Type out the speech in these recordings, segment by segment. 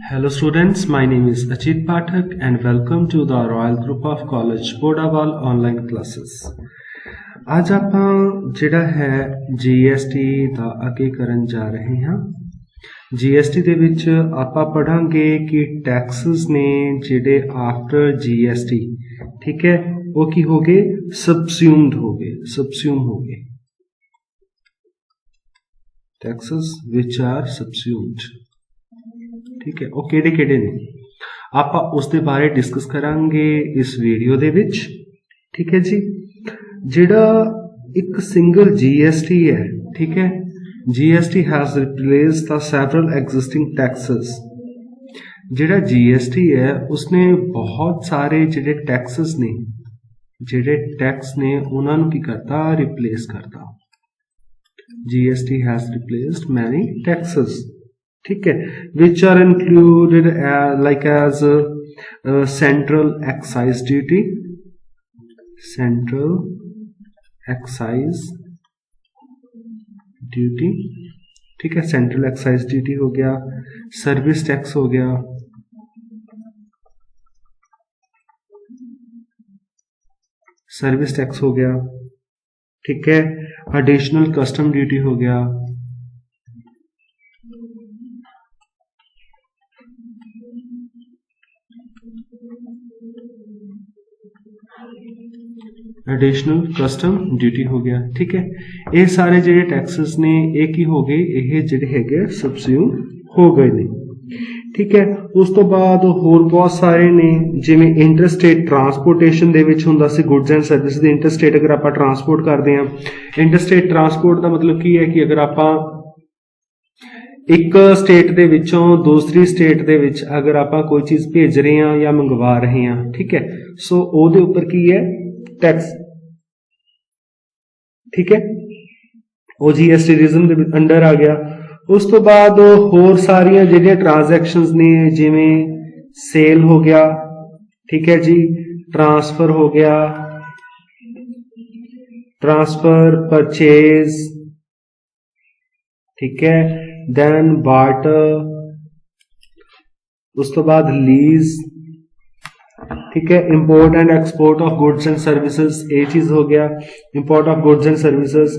Hello students, my name is Ajit Pathak and welcome to the Royal Group of College Bodawal online classes. आज ਆਪਾਂ ਜਿਹੜਾ ਹੈ GST ਦਾ ਅੱਗੇ ਕਰਨ ਜਾ ਰਹੇ ਹਾਂ। GST ਦੇ ਵਿੱਚ ਆਪਾਂ ਪੜਾਂਗੇ ਕਿ ਟੈਕਸਸ ਨੇ ਜਿਹੜੇ ਆਫਟਰ GST ਠੀਕ है वो की हो गए सबस्यूम्ड हो गए टैक्सेस विच आर सबस्यूम्ड ठीक है ਉਹ ਕਿਹੜੇ ਨੇ ਆਪਾਂ ਉਸ ਦੇ ਬਾਰੇ ਡਿਸਕਸ ਕਰਾਂਗੇ ਇਸ ਵੀਡੀਓ ਦੇ ਵਿੱਚ ਠੀਕ ਹੈ ਜੀ। ਜਿਹੜਾ ਇੱਕ ਸਿੰਗਲ GST ਹੈ ਠੀਕ ਹੈ GST has replaced the several existing taxes। ਜਿਹੜਾ GST है उसने बहुत सारे ਜਿਹੜੇ टैक्सेस ने ਜਿਹੜੇ टैक्स ने ਉਹਨਾਂ ਨੂੰ ਕੀ करता रिप्लेस करता। GST has replaced many taxes ठीक है which are included like as central excise duty ठीक है सेंट्रल एक्साइज ड्यूटी हो गया, सर्विस टैक्स हो गया ठीक है, एडिशनल कस्टम ड्यूटी हो गया, एडिशनल कस्टम ड्यूटी हो गया ठीक है। ये सारे ਜਿਹੜੇ टैक्सेस ने एक ही हो गए ਇਹ ਜਿਹੜੇ ਹੈਗੇ ਸਬਸਿਊਮ ਹੋ ਗਏ ਨੇ ठीक है। ਉਸ ਤੋਂ ਬਾਅਦ ਹੋਰ ਬਹੁਤ ਸਾਰੇ ਨੇ ਜਿਵੇਂ ਇੰਟਰਸਟੇਟ ਟਰਾਂਸਪੋਰਟੇਸ਼ਨ ਦੇ ਵਿੱਚ ਹੁੰਦਾ ਸੀ ਗੁੱਡਸ ਐਂਡ ਸਰਵਿਸ ਦੇ ਇੰਟਰਸਟੇਟ ਅਗਰ ਆਪਾਂ ਟਰਾਂਸਪੋਰਟ ਕਰਦੇ ਹਾਂ ਇੰਟਰਸਟੇਟ ਟਰਾਂਸਪੋਰਟ ਦਾ ਮਤਲਬ ਕੀ ਹੈ ਕਿ ਅਗਰ ਆਪਾਂ ਇੱਕ ਸਟੇਟ ਦੇ ਵਿੱਚੋਂ ਦੂਸਰੀ ਸਟੇਟ ਦੇ ਵਿੱਚ ਅਗਰ ਆਪਾਂ ਕੋਈ ਚੀਜ਼ ਭੇਜ ਰਹੇ ਹਾਂ ਜਾਂ ਮੰਗਵਾ ਰਹੇ ਹਾਂ ਠੀਕ ਹੈ ਸੋ ਉਹਦੇ ਉੱਪਰ ਕੀ ਹੈ टैक्स ठीक है वो GST रीजन दे अंडर आ गया। उस तो बाद होर सारियां जिहड़ियां ट्रांजैक्शंस ने जिवें सेल हो गया ठीक है जी, ट्रांसफर हो गया, ट्रांसफर परचेज ठीक है, देन बार्टर, उस तो बाद लीज ठीक है, import and export of goods and services ये चीज हो गया, import of goods and services.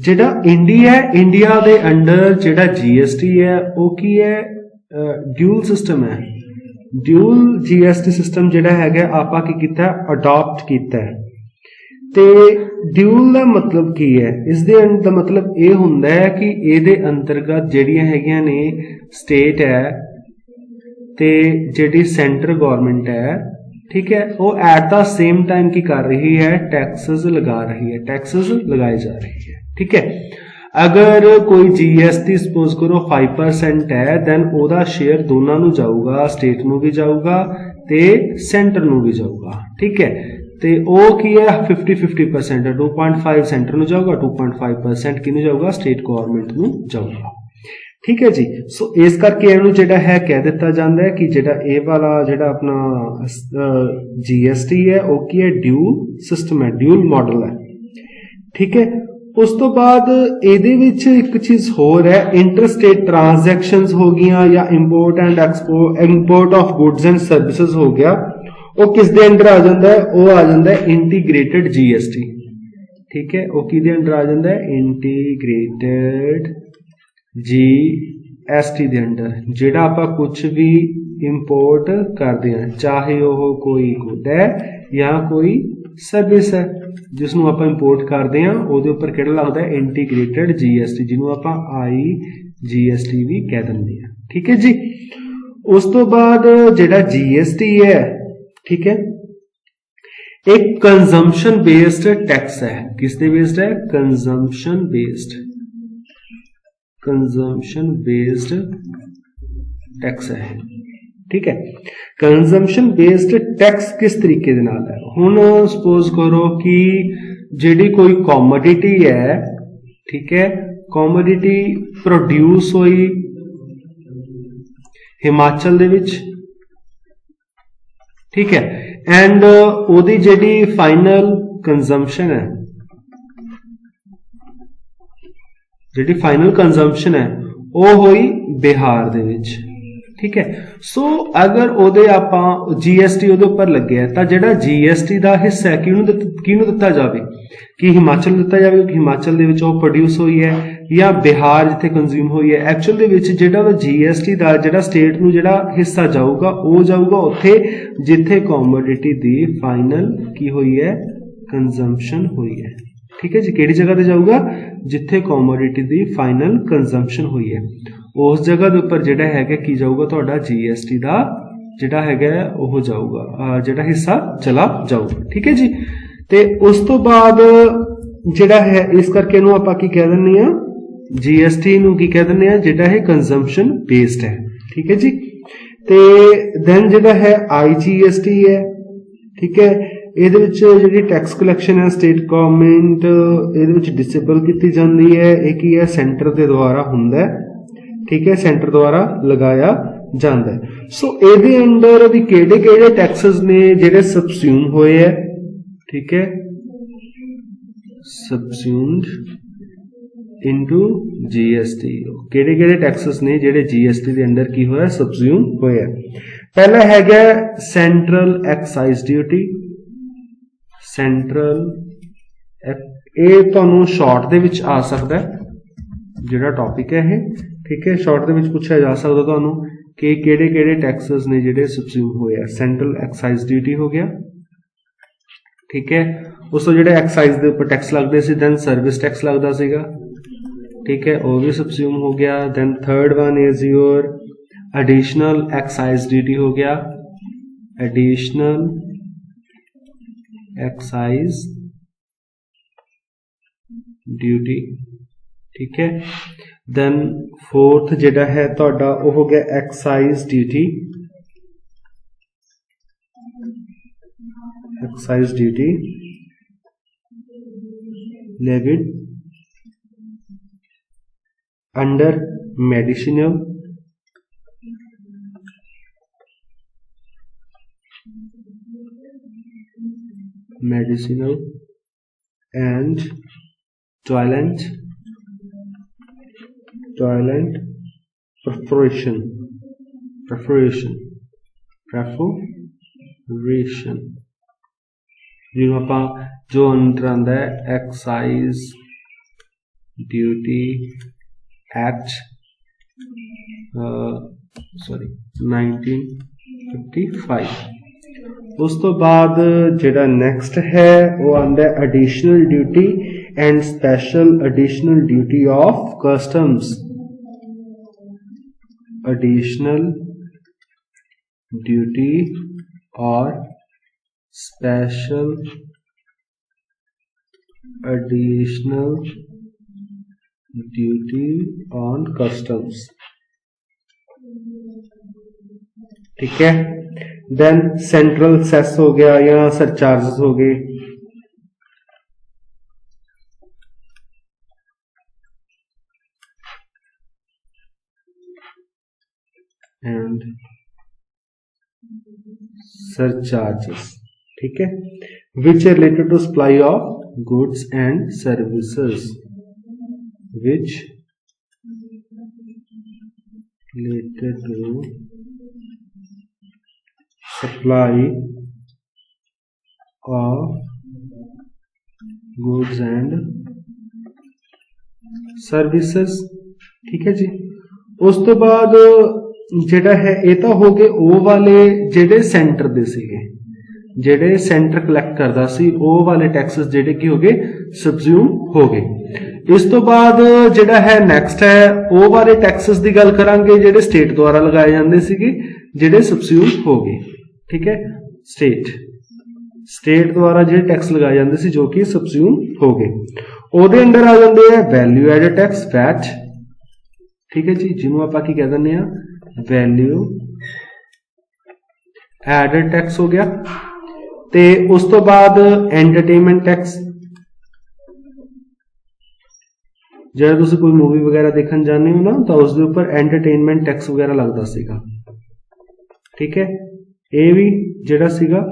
जेड़ा इंडिया दे अंडर जेड़ा GST है वो की है ड्यूल सिस्टम है। ड्यूल GST सिस्टम जेड़ा है आपा की कीता अडॉप्ट कीता है ते ड्यूल दा मतलब की है इस दे दा मतलब ये हुंदा है कि इहदे अंतर्गत जेड़ियां हैगियां ने स्टेट है ते जेड़ी सेंट्रल गवर्नमेंट है ठीक है वो एट द सेम टाइम की कर रही है टैक्सेस लगाई जा रही है ठीक है। अगर कोई GST सपोज करो 5% है दैन ओदा शेयर दोनों नू जाऊगा, स्टेट नू भी जाऊगा ते सेंटर नू भी जाऊगा ठीक है। ते ओ की है 50-50% है 2.5 सेंटर नू जाऊगा 2.5% किनू जाऊगा स्टेट गवर्नमेंट नू जाऊगा ठीक है जी। सो इस करके इहनू जिहड़ा है कह दिता जाता है कि जिहड़ा ए वाला जिहड़ा अपना GST है वो की है ड्यूल सिस्टम है, ड्यूल मॉडल है ठीक है। उस तो बाद इहदे विच एक चीज होर है इंटरस्टेट ट्रांजैक्शंस हो गईयां या import of goods and services हो गया वो किस दे अंडर आ जाता है वो आ जाता है इंटीग्रेटेड GST ठीक है। वो किहदे अंडर आ जाता है इंटीग्रेटेड GST दे अंडर जेड़ा आपां कुछ भी इंपोर्ट करते हैं चाहे वह कोई गुड है या कोई सर्विस है जिसनों आपां इंपोर्ट करते हैं उहदे उपर किहड़ा लगदा है इंटीग्रेटेड GST जिन्हों आपां IGST भी कह दिंदे हैं ठीक है जी। उस तो बाद जेड़ा GST है ठीक है एक कंजम्पशन बेस्ड टैक्स है। किस दे बेस्ड है? कंजम्पशन बेस्ड टैक्स है ठीक है। कंजम्पशन बेस्ड टैक्स किस तरीके दे नाल है हुण सपोज करो कि जिहड़ी कोई कॉमोडिटी है ठीक है कॉमोडिटी प्रोड्यूस होई हिमाचल दे विच ठीक है एंड ओदी जिहड़ी फाइनल कंजम्पशन है जिहड़ी फाइनल कंजम्पशन है वो हुई बिहार दे विच ठीक है। सो अगर ਉਹਦੇ ਆਪਾਂ GST ਉਹਦੇ ਉੱਪਰ ਲੱਗਿਆ ਤਾਂ ਜਿਹੜਾ GST ਦਾ ਹਿੱਸਾ ਕਿਹਨੂੰ ਦਿੱਤਾ ਜਾਵੇ, ਕਿ ਹਿਮਾਚਲ ਦਿੱਤਾ ਜਾਵੇ ਕਿ ਹਿਮਾਚਲ ਦੇ ਵਿੱਚ ਉਹ ਪ੍ਰੋਡਿਊਸ ਹੋਈ ਹੈ, ਜਾਂ ਬਿਹਾਰ ਜਿੱਥੇ ਕੰਜ਼ਿਊਮ ਹੋਈ ਹੈ। ਐਕਚੁਅਲ ਦੇ ਵਿੱਚ ਜਿਹੜਾ ਉਹਦਾ GST ਦਾ ਜਿਹੜਾ ਸਟੇਟ ਨੂੰ ਜਿਹੜਾ ਹਿੱਸਾ ਜਾਊਗਾ ਉਹ ਜਾਊਗਾ ਉੱਥੇ ਜਿੱਥੇ ਕਮੋਡਿਟੀ ਦੀ ਫਾਈਨਲ ਕੀ ਹੋਈ ਹੈ, ਕੰਜ਼ੰਪਸ਼ਨ ਹੋਈ ਹੈ। ठीक है जी, ਕਿਹੜੀ ਜਗ੍ਹਾ ਤੇ ਜਾਊਗਾ, ਜਿੱਥੇ ਕਮੋਡਿਟੀ ਦੀ ਫਾਈਨਲ ਕੰਜ਼ੰਪਸ਼ਨ ਹੋਈ ਹੈ ਉਸ ਜਗ੍ਹਾ ਦੇ ਉੱਪਰ ਜਿਹੜਾ ਹੈਗਾ ਕੀ ਜਾਊਗਾ, ਤੁਹਾਡਾ GST ਦਾ ਜਿਹੜਾ ਹੈਗਾ ਉਹ ਜਾਊਗਾ, ਜਿਹੜਾ ਹਿੱਸਾ ਚਲਾ ਜਾਊਗਾ। ਠੀਕ ਹੈ ਜੀ। ਤੇ ਉਸ ਤੋਂ ਬਾਅਦ ਜਿਹੜਾ ਹੈ ਇਸ ਕਰਕੇ ਇਹਨੂੰ ਆਪਾਂ ਕੀ ਕਹਿ ਦਿੰਦੇ ਆ, GST ਨੂੰ ਕੀ ਕਹਿ ਦਿੰਦੇ ਆ, ਜਿਹੜਾ ਇਹ ਕੰਜ਼ੰਪਸ਼ਨ ਬੇਸਡ ਹੈ। ਠੀਕ ਹੈ ਜੀ। ਤੇ ਦੈਨ ਜਿਹੜਾ ਹੈ IGST ਹੈ। ਠੀਕ ਹੈ। ਇਹਦੇ ਵਿੱਚ ਜਿਹੜੀ ਟੈਕਸ ਕਲੈਕਸ਼ਨ ਹੈ ਸਟੇਟ ਗਵਰਨਮੈਂਟ ਇਹਦੇ ਵਿੱਚ ਡਿਸੇਬਲ ਕੀਤੀ ਜਾਂਦੀ ਹੈ। ਇਹ ਕੀ ਹੈ, ਸੈਂਟਰ ਦੇ ਦੁਆਰਾ ਹੁੰਦਾ ਹੈ। ਠੀਕ ਹੈ, ਸੈਂਟਰ ਦੁਆਰਾ ਲਗਾਇਆ ਜਾਂਦਾ ਹੈ। ਸੋ ਇਹਦੇ ਅੰਡਰ ਵੀ ਕਿਹੜੇ ਟੈਕਸਸ ਨੇ ਜਿਹੜੇ ਸਬਸਿਊਮ ਹੋਏ ਹੈ। ਠੀਕ ਹੈ, ਸਬਸਿਊਮਡ ਇਨਟੂ GST। ਕਿਹੜੇ ਟੈਕਸਸ ਨੇ ਜਿਹੜੇ GST ਦੇ ਅੰਡਰ ਕੀ ਹੋਇਆ, ਸਬਸਿਊਮ ਹੋਏ ਹੈ। ਪਹਿਲਾ ਹੈਗਾ ਸੈਂਟਰਲ ਐਕਸਾਈਜ਼ ਡਿਊਟੀ। ਸੈਂਟਰਲ ਇਹ ਤੁਹਾਨੂੰ ਸ਼ਾਰਟ ਦੇ ਵਿੱਚ ਆ ਸਕਦਾ ਜਿਹੜਾ ਟੌਪਿਕ ਹੈ ਇਹ। ਠੀਕ ਹੈ, ਸ਼ਾਰਟ ਦੇ ਵਿੱਚ ਪੁੱਛਿਆ ਜਾ ਸਕਦਾ ਤੁਹਾਨੂੰ ਕਿ ਕਿਹੜੇ ਟੈਕਸਸ ਨੇ ਜਿਹੜੇ ਸਬਸਿਊਮ ਹੋਏ ਆ। ਸੈਂਟਰਲ ਐਕਸਾਈਜ਼ ਡਿਊਟੀ ਹੋ ਗਿਆ। ਠੀਕ ਹੈ, ਉਸ ਤੋਂ ਜਿਹੜੇ ਐਕਸਾਈਜ਼ ਦੇ ਉੱਪਰ ਟੈਕਸ ਲੱਗਦੇ ਸੀ, ਦੈਨ ਸਰਵਿਸ ਟੈਕਸ ਲੱਗਦਾ ਸੀਗਾ। ਠੀਕ ਹੈ, ਉਹ ਵੀ ਸਬਸਿਊਮ ਹੋ ਗਿਆ। Then third one is your additional excise duty ਹੋ ਗਿਆ। Additional excise duty. ठीक है। देन फोर्थ जेड़ा है तुहाडा वो हो गया excise duty. Excise duty levied under medicinal and toilet preparation ਜਿਹਨੂੰ ਆਪਾਂ ਜੋ ਅੰਡਰ ਆਉਂਦਾ ਹੈ ਐਕਸਾਈਜ਼ ਡਿਊਟੀ ਐਕਟ 1955। ਉਸ ਤੋਂ ਬਾਅਦ ਜਿਹੜਾ ਨੈਕਸਟ ਹੈ ਉਹ ਆਉਂਦਾ ਹੈ additional duty and special additional duty of customs. Additional duty और special additional duty on customs. ठीक है। देन सेंट्रल सेस हो गया या सरचार्जेस हो गए। And surcharges। ठीक है, which are related to supply of goods and services, which related to supply of goods and services। ठीक है जी। उस तो बाद ਜਿਹੜਾ ਹੈ ਇਹ ਤਾਂ ਹੋ ਗਏ ਉਹ ਵਾਲੇ ਜਿਹੜੇ ਸੈਂਟਰ ਦੇ ਸੀਗੇ, ਜਿਹੜੇ ਸੈਂਟਰ ਕਲੈਕਟ ਕਰਦਾ ਸੀ ਉਹ ਵਾਲੇ ਟੈਕਸਸ ਜਿਹੜੇ ਕੀ ਹੋ ਗਏ ਸਬਸਿਊਮ ਹੋ ਗਏ। ਇਸ ਤੋਂ ਬਾਅਦ ਜਿਹੜਾ ਹੈ ਨੈਕਸਟ ਹੈ ਉਹ ਵਾਲੇ ਟੈਕਸਸ ਦੀ ਗੱਲ ਕਰਾਂਗੇ ਜਿਹੜੇ ਸਟੇਟ ਦੁਆਰਾ ਲਗਾਏ ਜਾਂਦੇ ਸੀਗੇ ਜਿਹੜੇ ਸਬਸਿਊਮ ਹੋ ਗਏ। ਠੀਕ ਹੈ, ਸਟੇਟ ਦੁਆਰਾ ਜਿਹੜੇ ਟੈਕਸ ਲਗਾਏ ਜਾਂਦੇ ਸੀ ਜੋ ਕਿ ਸਬਸਿਊਮ ਹੋ ਗਏ ਉਹਦੇ ਅੰਡਰ ਆ ਜਾਂਦੇ ਆ ਵੈਲਿਊ ਐਡਡ ਟੈਕਸ ਵੈਟ। ਠੀਕ ਹੈ ਜੀ, ਜਿਹਨੂੰ ਆਪਾਂ ਕੀ ਕਹਿ ਦਿੰਦੇ ਆ वैल्यू एडेड टैक्स हो गया। ते उस तो बाद एंटरटेनमेंट टैक्स, जब तुसी कोई मूवी वगैरह देखने जाने हो ना तो उसके ऊपर एंटरटेनमेंट टैक्स वगैरह लगता सीगा। ठीक है, ये भी जेड़ा सीगा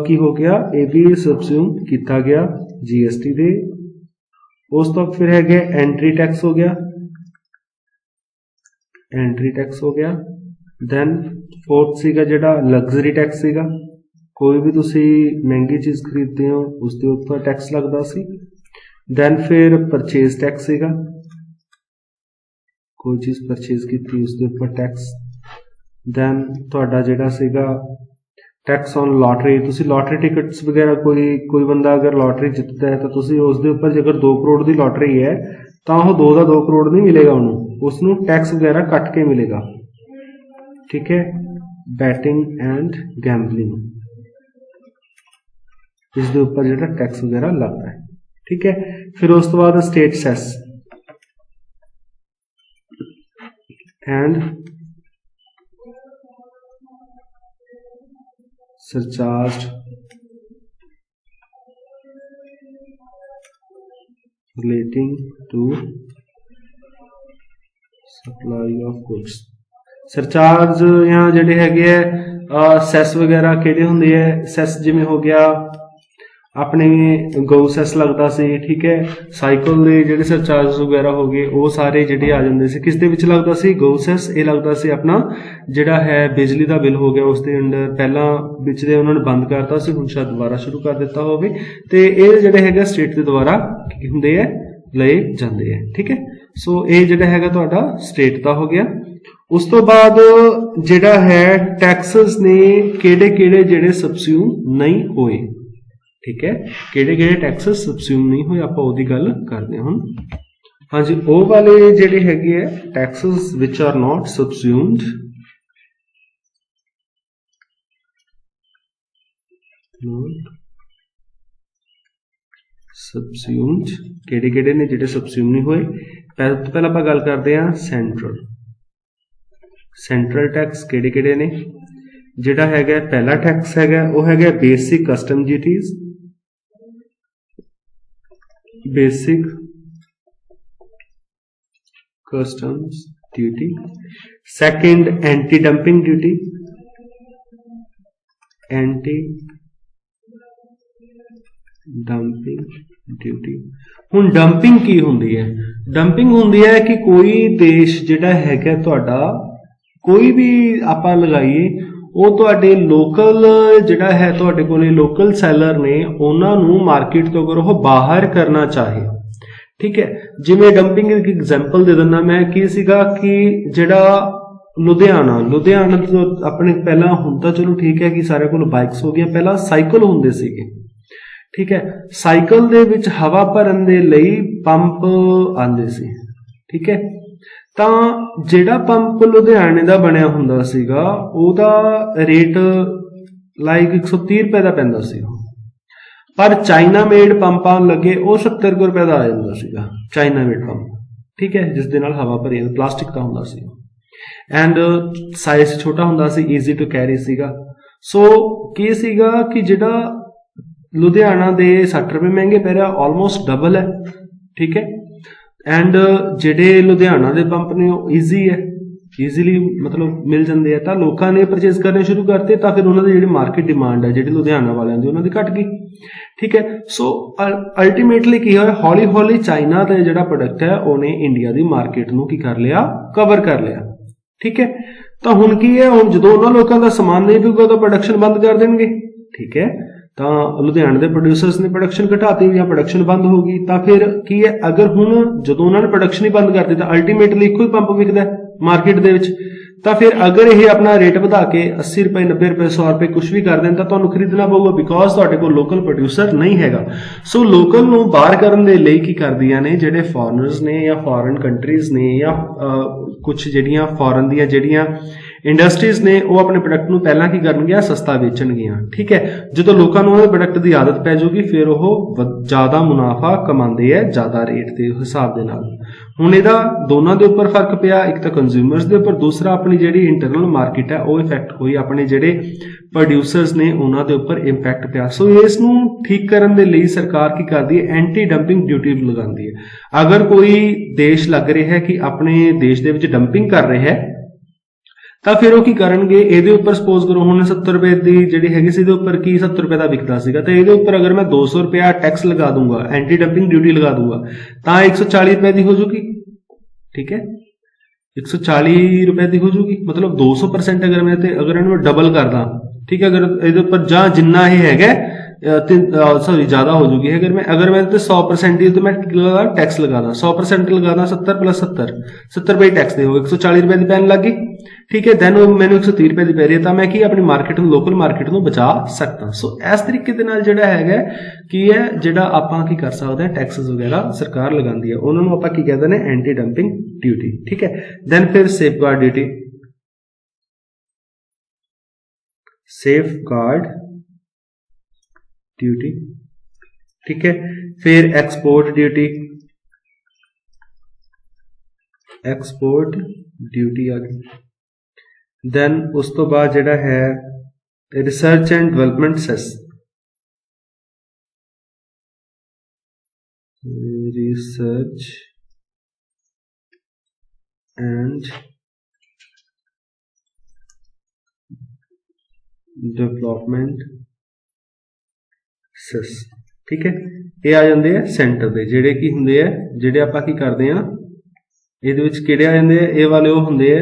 की हो गया, ये भी सबस्यूम किया गया GST दे। उस तो फिर है एंट्री टैक्स हो गया, एंट्री टैक्स हो गया। दैन फोर्थ सीगा जिहड़ा लग्जरी टैक्स सीगा, कोई भी तुसी महंगी चीज़ खरीदते हो उसके ऊपर टैक्स लगता सी। दैन फिर परचेज टैक्स सीगा, कोई चीज़ परचेज की उसके ऊपर टैक्स। दैन तुहाडा जिहड़ा सीगा टैक्स ऑन लॉटरी, तुसी लॉटरी टिकट्स वगैरह कोई बंदा अगर लॉटरी जितता है तो तुसी उसके उपर जेकर 2 करोड़ की लॉटरी है तो वह 2 का 2 करोड़ नहीं मिलेगा, उन्होंने उसनों टैक्स वगैरह कट के मिलेगा। ठीक है, बैटिंग एंड गैम्बलिंग इसके उपर जो टैक्स वगैरह लगता है। ठीक है, फिर उस तो बाद state cess and surcharge relating to supply of goods. Surcharge यहाँ जिहड़े हैगे है सैस वगैरह किहड़े हुंदे है, सैस जिवें हो गया अपने गौ सैस लगता सी। ठीक है, साइकिल के जिहड़े सरचार्ज वगैरह हो गए वो सारे जिहड़े आ जाते सी, किस दे विच लगता सी, गौ सैस। ये लगता सी अपना जिहड़ा है बिजली का बिल हो गया उसके अंडर, पहला विच दे उन्होंने बंद करता सी, हुण शायद दोबारा शुरू कर दिता होवे, ते ये जिहड़े हैगे स्टेट के द्वारा की हुंदे है लए जांदे है। ठीक है, सो ये जिहड़ा हैगा तुहाडा स्टेट का हो गया। उस तो बाद जिहड़ा है टैक्सेस ने किहड़े-किहड़े जिहड़े सबस्यूम नहीं होए। ठीक है, किहड़े-किहड़े टैक्सेस सबस्यूम नहीं होए आपां ओहदी गल करदे हुण। हाँ जी, वो वाले जिहड़े हैगे है टैक्सेस विच आर नॉट सबस्यूम्ड सबस्यूम्ड किहड़े-किहड़े ने जिहड़े सबस्यूम नहीं होए। पहला आपां गल करदे हां सेंट्रल टैक्स किहड़े-किहड़े ने। जिहड़ा हैगा पहला टैक्स हैगा वो हैगा basic custom duties, basic customs duty. Second anti dumping duty, anti dumping duty. हुण डंपिंग की हुंदी है, डंपिंग हुंदी है कि कोई देश जिहड़ा हैगा तुहाडा कोई भी आपां लगाइए वो तुहाडे लोकल जिहड़ा है तुहाडे कोले लोकल सैलर ने उन्हां नूं मार्केट तो अगर वो बाहर करना चाहे। ठीक है, जिवें डंपिंग एक एग्जाम्पल दे दिंदा मैं कि सीगा कि जिहड़ा लुधियाना तो अपने पहला हुण तां चलो ठीक है कि सारे कोल बाइक्स हो गई, पहला साइकिल हुंदे सीगे। ठीक है, साइकिल दे विच हवा भरन दे लई पंप आंदे सी। ठीक है, ਤਾਂ ਜਿਹੜਾ ਪੰਪ ਲੁਧਿਆਣੇ ਦਾ ਬਣਿਆ ਹੁੰਦਾ ਸੀਗਾ ਉਹਦਾ ਰੇਟ ਲਾਈਕ 130 ਰੁਪਏ ਦਾ ਪੈਂਦਾ ਸੀ, ਪਰ ਚਾਈਨਾ ਮੇਡ ਪੰਪਾਂ ਲੱਗੇ ਉਹ 70 ਰੁਪਏ ਦਾ ਆ ਜਾਂਦਾ ਸੀਗਾ ਚਾਈਨਾ ਮੇਡ ਪੰਪ। ਠੀਕ ਹੈ, ਜਿਸ ਦੇ ਨਾਲ ਹਵਾ ਭਰੀ ਪਲਾਸਟਿਕ ਦਾ ਹੁੰਦਾ ਸੀ ਐਂਡ ਸਾਈਜ਼ ਛੋਟਾ ਹੁੰਦਾ ਸੀ, ਈਜ਼ੀ ਟੂ ਕੈਰੀ ਸੀਗਾ। ਸੋ ਕੀ ਸੀਗਾ ਕਿ ਜਿਹੜਾ ਲੁਧਿਆਣਾ ਦੇ 60 ਰੁਪਏ ਮਹਿੰਗੇ ਪੈ ਰਿਹਾ, ਆਲਮੋਸਟ ਡਬਲ ਹੈ। ਠੀਕ ਹੈ, एंड जिहड़े लुधियाना दे पंप ने ईजी है, ईजीली मतलब मिल जाते हैं, तो लोगों ने परचेज करने शुरू करते, तो फिर उन्होंने जिहड़ी मार्केट डिमांड है जिहड़ी लुधियाना वालियां दी उन्होंने घट गई। ठीक है, सो अल्टीमेटली की होया हौली हौली चाइना का जिहड़ा प्रोडक्ट है उन्हें इंडिया की मार्केट नूं की कर लिया, कवर कर लिया। ठीक है, तो हुण की है, हुण जदों उन्हां लोकां दा समान नहीं पिउगा तो प्रोडक्शन बंद कर देणगे। ठीक है, तो लुधियाने के प्रोड्यूसर्स ने प्रोडक्शन घटाती या प्रोडक्शन बंद होगी, तो फिर की है अगर हुण जदों उन्होंने प्रोडक्शन ही बंद कर दी तो अल्टीमेटली इको ही पंप विकदा मार्केट दे विच, तो फिर अगर ये अपना रेट बढ़ा के 80 रुपए 90 रुपए 100 रुपए कुछ भी कर दें तो तुहानूं खरीदना पऊगा, बिकॉज तुहाडे कोल लोकल प्रोड्यूसर नहीं हैगा। सो लोकल नूं बाहर करन दे लई की करदियां ने जिहड़े फॉरनर्स ने या फॉरन कंट्रीज ने या कुछ जिहड़ियां फॉरन दियां जिहड़ियां इंडस्ट्रीज ने वो अपने प्रोडक्ट नूं पहलां की करनगियां सस्ता वेचणगियां। ठीक है, जो लोगों को उन्होंने प्रोडक्ट की आदत पै जाऊगी फिर वो ज़्यादा मुनाफा कमाते हैं ज़्यादा रेट के हिसाब के नाल। हुण इहदा दोनों के उपर फर्क पिया, एक तो कंज्यूमर्स के उपर, दूसरा अपनी जिहड़ी इंटरनल मार्केट है वो इफेक्ट हुई, अपने जिहड़े प्रोड्यूसर्स ने उन्हां दे उपर इंपैक्ट पिया। सो इस नूं ठीक करन दे लई सरकार की करदी है, एंटी डंपिंग ड्यूटी लगांदी है। अगर कोई देश लग रहा है कि अपने देश दे विच डंपिंग कर रहा है तो फिर वो की करनगे, इहदे उपर सपोज करो हुण 70 रुपए की जिहड़ी हैगी सी इहदे उपर की 70 रुपए का विकदा सीगा, तो इहदे उपर अगर मैं 200 रुपया टैक्स लगा दूंगा, एंटी डंपिंग ड्यूटी लगा दूंगा, तो 140 रुपए की हो जाएगी। ठीक है, 140 रुपए की हो जूगी, मतलब 200% अगर मैं अगर इन्हू डबल करदा, ठीक है, अगर ये पर जहाँ जिन्ना ही है सॉरी ज्यादा हो जूगी, अगर मैं 100% ही तो मैं लगा टैक्स लगा दा 100% लगा दा 70 प्लस 70 रुपए टैक्स दे हो 140 रुपए की पैन लग गई, ठीक है। दैन मैंने 130 रुपए की पै रही है, तो मैं की अपनी मार्केट में लोकल मार्केट में बचा सकता। सो इस तरीके के नाल जिहड़ा हैगा की है जिहड़ा आपां की कर सकते हैं, टैक्सेस वगैरह सरकार लगाती है, उन्होंने आपां की कहते हैं एंटी डंपिंग ड्यूटी, ठीक है। दैन फिर सेफगार्ड ड्यूटी, सेफगार्ड ड्यूटी, ठीक है। फिर एक्सपोर्ट ड्यूटी, एक्सपोर्ट ड्यूटी आ गई। देन उस तो बाद जिहड़ा है research and development cess, research and development cess, ठीक है। ये आ जाते हैं सेंटर के, जिहड़े की हुंदे आ, जिहड़े आपां की करदे आ ਇਹਦੇ ਵਿੱਚ ਕਿਹੜੇ ਆ ਜਾਂਦੇ ਆ, ਇਹ ਵਾਲੇ ਉਹ ਹੁੰਦੇ ਆ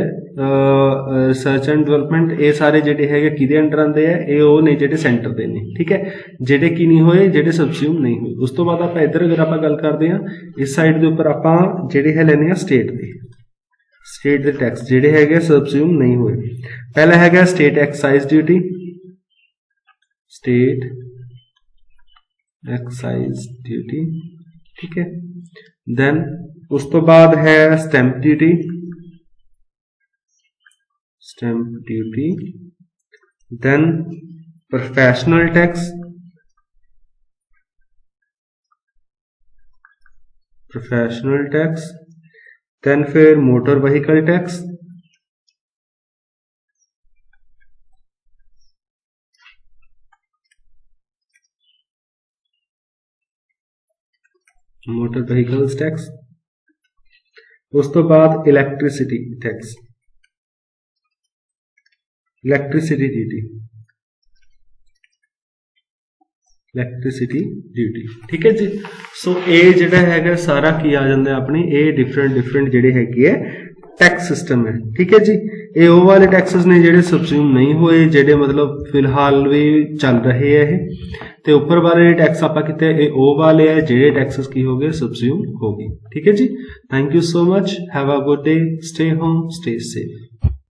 ਰਿਸਰਚ ਐਂਡ ਡਿਵੈਲਪਮੈਂਟ, ਇਹ ਸਾਰੇ ਜਿਹੜੇ ਹੈਗੇ ਕਿਹਦੇ ਅੰਡਰ ਆਉਂਦੇ ਆ, ਇਹ ਉਹ ਨੇ ਜਿਹੜੇ ਸੈਂਟਰ ਦੇ ਨੇ, ਠੀਕ ਹੈ, ਜਿਹੜੇ ਕੀ ਨਹੀਂ ਹੋਏ, ਜਿਹੜੇ ਸਬਸਿਊਮ ਨਹੀਂ ਹੋਏ। ਉਸ ਤੋਂ ਬਾਅਦ ਆਪਾਂ ਇੱਧਰ ਅਗਰ ਆਪਾਂ ਗੱਲ ਕਰਦੇ ਆ ਇਸ ਸਾਈਡ ਦੇ ਉੱਪਰ ਆਪਾਂ ਜਿਹੜੇ ਹੈ ਲੈਣੇ ਆ ਸਟੇਟ ਦੇ, ਸਟੇਟ ਦੇ ਟੈਕਸ ਜਿਹੜੇ ਹੈਗੇ ਸਬਸਿਊਮ ਨਹੀਂ ਹੋਏ। ਪਹਿਲਾ ਹੈਗਾ state excise duty, state excise duty, ठीक है। देन उस तो बाद है stamp duty, stamp duty. Then professional tax, professional tax. Then फिर motor vehicle tax, motor vehicles tax. उस तो बाद electricity tax, electricity duty, electricity duty, ठीक है जी। सो ये जिहड़ा हैगा सारा की आ जाता है अपनी, ये डिफरेंट जिहड़े हैगे है टैक्स सिस्टम है, ठीक है जी। ये वो वाले टैक्सेस ने जिहड़े सबसिड्यूम नहीं हुए, जिहड़े मतलब फिलहाल भी चल रहे हैं, ते ऊपर वाले टैक्स आपां कीते ये ओ वाले है जिहड़े टैक्सेस की हो गए सबसिड्यूम हो गए, ठीक है जी। Thank you so much, have a good day, stay home, stay safe.